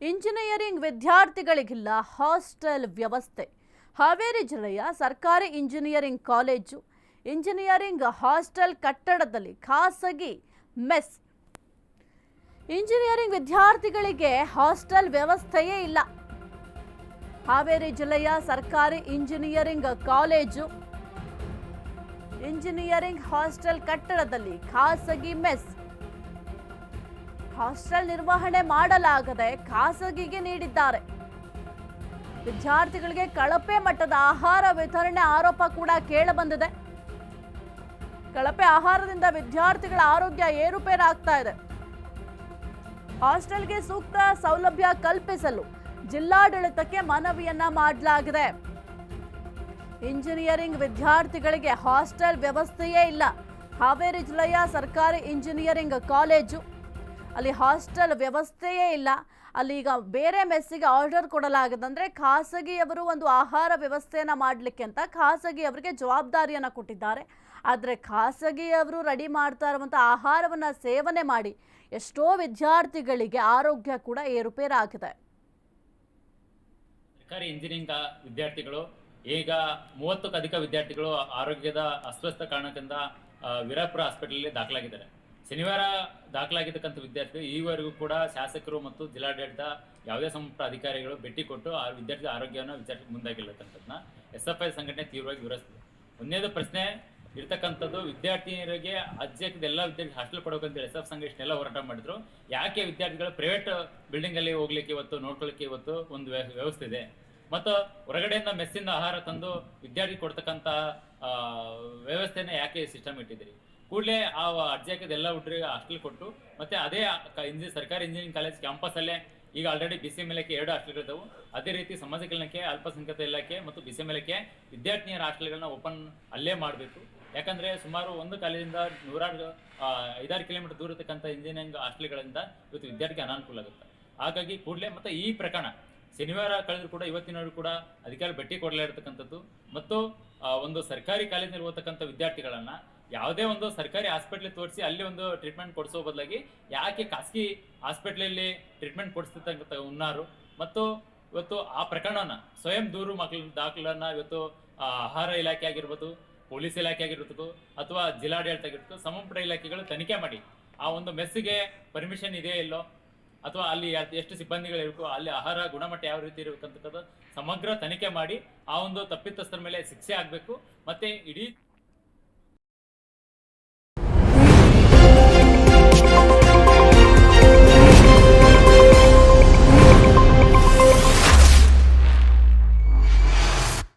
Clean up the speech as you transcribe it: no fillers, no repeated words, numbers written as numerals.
Engineering ವಿದ್ಯಾರ್ಥಿಗಳಿಗಿಲ್ಲ hostel ವ್ಯವಸ್ಥೆ. ಹಾವೇರಿ ಜಿಲ್ಲೆಯ ಸರ್ಕಾರಿ ಇಂಜಿನಿಯರಿಂಗ್ ಕಾಲೇಜು ಇಂಜಿನಿಯರಿಂಗ್ ಹಾಸ್ಟೆಲ್ ಕಟ್ಟಡದಲ್ಲಿ ಖಾಸಗಿ ಮೆಸ್. ಇಂಜಿನಿಯರಿಂಗ್ ವಿದ್ಯಾರ್ಥಿಗಳಿಗೆ ಹಾಸ್ಟೆಲ್ ವ್ಯವಸ್ಥೆಯೇ ಇಲ್ಲ. ಹಾವೇರಿ ಜಿಲ್ಲೆಯ ಸರ್ಕಾರಿ ಇಂಜಿನಿಯರಿಂಗ್ ಕಾಲೇಜು ಇಂಜಿನಿಯರಿಂಗ್ ಹಾಸ್ಟೆಲ್ ಕಟ್ಟಡದಲ್ಲಿ ಖಾಸಗಿ ಮೆಸ್. ಹಾಸ್ಟೆಲ್ ನಿರ್ವಹಣೆ ಮಾಡಲಾಗದೆ ಖಾಸಗಿಗೆ ನೀಡಿದ್ದಾರೆ. ವಿದ್ಯಾರ್ಥಿಗಳಿಗೆ ಕಳಪೆ ಮಟ್ಟದ ಆಹಾರ ವಿತರಣೆ ಆರೋಪ ಕೂಡ ಕೇಳಬಂದಿದೆ. ಕಳಪೆ ಆಹಾರದಿಂದ ವಿದ್ಯಾರ್ಥಿಗಳ ಆರೋಗ್ಯ ಏರುಪೇರಾಗ್ತಾ ಇದೆ. ಹಾಸ್ಟೆಲ್ಗೆ ಸೂಕ್ತ ಸೌಲಭ್ಯ ಕಲ್ಪಿಸಲು ಜಿಲ್ಲಾಡಳಿತಕ್ಕೆ ಮನವಿಯನ್ನ ಮಾಡಲಾಗಿದೆ. ಇಂಜಿನಿಯರಿಂಗ್ ವಿದ್ಯಾರ್ಥಿಗಳಿಗೆ ಹಾಸ್ಟೆಲ್ ವ್ಯವಸ್ಥೆಯೇ ಇಲ್ಲ. ಹಾವೇರಿ ಜಿಲ್ಲೆಯ ಸರ್ಕಾರಿ ಇಂಜಿನಿಯರಿಂಗ್ ಕಾಲೇಜು ಅಲ್ಲಿ ಹಾಸ್ಟೆಲ್ ವ್ಯವಸ್ಥೆಯೇ ಇಲ್ಲ. ಅಲ್ಲಿ ಈಗ ಬೇರೆ ಮೆಸ್ಸಿಗೆ ಆರ್ಡರ್ ಕೊಡಲಾಗಿದೆ. ಅಂದರೆ ಖಾಸಗಿಯವರು ಒಂದು ಆಹಾರ ವ್ಯವಸ್ಥೆಯನ್ನು ಮಾಡಲಿಕ್ಕೆ ಅಂತ ಖಾಸಗಿಯವರಿಗೆ ಜವಾಬ್ದಾರಿಯನ್ನು ಕೊಟ್ಟಿದ್ದಾರೆ. ಆದರೆ ಖಾಸಗಿಯವರು ರೆಡಿ ಮಾಡ್ತಾ ಇರುವಂಥ ಆಹಾರವನ್ನು ಸೇವನೆ ಮಾಡಿ ಎಷ್ಟೋ ವಿದ್ಯಾರ್ಥಿಗಳಿಗೆ ಆರೋಗ್ಯ ಕೂಡ ಏರುಪೇರಾಗಿದೆ. ಸರ್ಕಾರಿ ಇಂಜಿನಿಯರಿಂಗ್ ವಿದ್ಯಾರ್ಥಿಗಳು ಈಗ 30ಕ್ಕೂ ಅಧಿಕ ವಿದ್ಯಾರ್ಥಿಗಳು ಆರೋಗ್ಯದ ಅಸ್ವಸ್ಥ ಕಾರಣದಿಂದ ವೀರಾಪುರ ಹಾಸ್ಪಿಟಲ್ ದಾಖಲಾಗಿದ್ದಾರೆ. ಶನಿವಾರ ದಾಖಲಾಗಿರ್ತಕ್ಕಂಥ ವಿದ್ಯಾರ್ಥಿಗಳು ಈವರೆಗೂ ಕೂಡ ಶಾಸಕರು ಮತ್ತು ಜಿಲ್ಲಾಡಳಿತ ಯಾವುದೇ ಸಂಬಂಧ ಅಧಿಕಾರಿಗಳು ಭೇಟಿ ಕೊಟ್ಟು ಆ ವಿದ್ಯಾರ್ಥಿ ಆರೋಗ್ಯವನ್ನು ವಿಚಾರಿಸಕ್ಕೆ ಮುಂದಾಗಿಲ್ಲತಕ್ಕಂಥದ್ದನ್ನ SFI ಸಂಘಟನೆ ತೀವ್ರವಾಗಿ ವಿರೋಧಿಸಿದೆ. ಒಂದೇದು ಪ್ರಶ್ನೆ ಇರ್ತಕ್ಕಂಥದ್ದು, ವಿದ್ಯಾರ್ಥಿನಿಯರಿಗೆ ಅಜ್ಜಕ್ಕೆ ಎಲ್ಲ ವಿದ್ಯಾರ್ಥಿ ಹಾಸ್ಟೆಲ್ ಕೊಡಬೇಕಂತ SF ಸಂಘ ಇಷ್ಟೆಲ್ಲ ಹೋರಾಟ ಮಾಡಿದ್ರು. ಯಾಕೆ ವಿದ್ಯಾರ್ಥಿಗಳು ಪ್ರೈವೇಟ್ ಬಿಲ್ಡಿಂಗ್ ಅಲ್ಲಿ ಹೋಗ್ಲಿಕ್ಕೆ ಇವತ್ತು ನೋಡ್ಕೊಳ್ಳಿಕ್ಕೆ ಇವತ್ತು ಒಂದು ವ್ಯವಸ್ಥೆ ಇದೆ, ಮತ್ತು ಹೊರಗಡೆಯಿಂದ ಮೆಸ್ಸಿಂದ ಆಹಾರ ತಂದು ವಿದ್ಯಾರ್ಥಿ ಕೊಡ್ತಕ್ಕಂಥ ವ್ಯವಸ್ಥೆನ ಯಾಕೆ ಸಿಸ್ಟಮ್ ಇಟ್ಟಿದ್ದೀರಿ? ಕೂಡಲೇ ಆ ಅರ್ಜಿಯಾಕದ ಎಲ್ಲ ಹುಡುಗರಿಗೆ ಹಾಸ್ಟೆಲ್ ಕೊಟ್ಟು ಮತ್ತೆ ಅದೇ ಸರ್ಕಾರಿ ಇಂಜಿನಿಯರಿಂಗ್ ಕಾಲೇಜ್ ಕ್ಯಾಂಪಸ್ಸಲ್ಲೇ ಈಗ ಆಲ್ರೆಡಿ BCM ಇಲಾಖೆ 2 ಹಾಸ್ಟೆಲ್ಗಳಿದ್ದವು. ಅದೇ ರೀತಿ ಸಮಾಜ ಕಲ್ಯಾಣಕ್ಕೆ, ಅಲ್ಪಸಂಖ್ಯಾತ ಇಲಾಖೆ ಮತ್ತು BCM ಇಲಾಖೆ ವಿದ್ಯಾರ್ಥಿನಿಯರ ಹಾಸ್ಟೆಲ್ಗಳನ್ನ ಓಪನ್ ಅಲ್ಲೇ ಮಾಡಬೇಕು. ಯಾಕಂದ್ರೆ ಸುಮಾರು ಒಂದು ಕಾಲೇಜಿಂದ 5-6 ಕಿಲೋಮೀಟರ್ ದೂರ ಇರತಕ್ಕಂಥ ಇಂಜಿನಿಯರಿಂಗ್ ಹಾಸ್ಟೆಲ್ಗಳಿಂದ ಇವತ್ತು ವಿದ್ಯಾರ್ಥಿಗೆ ಅನಾನುಕೂಲ ಆಗುತ್ತೆ. ಹಾಗಾಗಿ ಕೂಡಲೇ ಮತ್ತೆ ಈ ಪ್ರಕರಣ ಶನಿವಾರ ಕಳೆದ್ರು ಕೂಡ ಇವತ್ತಿನವರು ಕೂಡ ಅಧಿಕಾರಿ ಭೇಟಿ ಕೊಡಲೇ ಇರತಕ್ಕಂಥದ್ದು ಮತ್ತು ಒಂದು ಸರ್ಕಾರಿ ಕಾಲೇಜಿನಲ್ಲಿ ಓದತಕ್ಕಂಥ ವಿದ್ಯಾರ್ಥಿಗಳನ್ನ ಯಾವುದೇ ಒಂದು ಸರ್ಕಾರಿ ಹಾಸ್ಪಿಟ್ಲ್ ತೋರಿಸಿ ಅಲ್ಲಿ ಒಂದು ಟ್ರೀಟ್ಮೆಂಟ್ ಕೊಡಿಸೋ ಬದಲಾಗಿ ಯಾಕೆ ಖಾಸಗಿ ಹಾಸ್ಪಿಟ್ಲಲ್ಲಿ ಟ್ರೀಟ್ಮೆಂಟ್ ಕೊಡಿಸ್ತಕ್ಕಂಥ ಉನ್ನಾರು ಮತ್ತು ಇವತ್ತು ಆ ಪ್ರಕರಣನ ಸ್ವಯಂ ದೂರು ಮಕ್ಕಳ ದಾಖಲನ್ನ ಇವತ್ತು ಆಹಾರ ಇಲಾಖೆ ಆಗಿರ್ಬೋದು, ಪೊಲೀಸ್ ಇಲಾಖೆ ಆಗಿರ್ಬೋದು ಅಥವಾ ಜಿಲ್ಲಾಡಳಿತ ಆಗಿರ್ಬೋದು, ಸಂಬಂಧಪಟ್ಟ ಇಲಾಖೆಗಳು ತನಿಖೆ ಮಾಡಿ ಆ ಒಂದು ಮೆಸ್ಸಿಗೆ ಪರ್ಮಿಷನ್ ಇದೆಯೋ ಇಲ್ಲೋ ಅಥವಾ ಅಲ್ಲಿ ಎಷ್ಟು ಸಿಬ್ಬಂದಿಗಳಿರಬೇಕು, ಅಲ್ಲಿ ಆಹಾರ ಗುಣಮಟ್ಟ ಯಾವ ರೀತಿ ಇರಬೇಕಂತಕ್ಕಂಥ ಸಮಗ್ರ ತನಿಖೆ ಮಾಡಿ ಆ ಒಂದು ತಪ್ಪಿತಸ್ಥರ ಮೇಲೆ ಶಿಕ್ಷೆ ಆಗಬೇಕು. ಮತ್ತೆ ಇಡೀ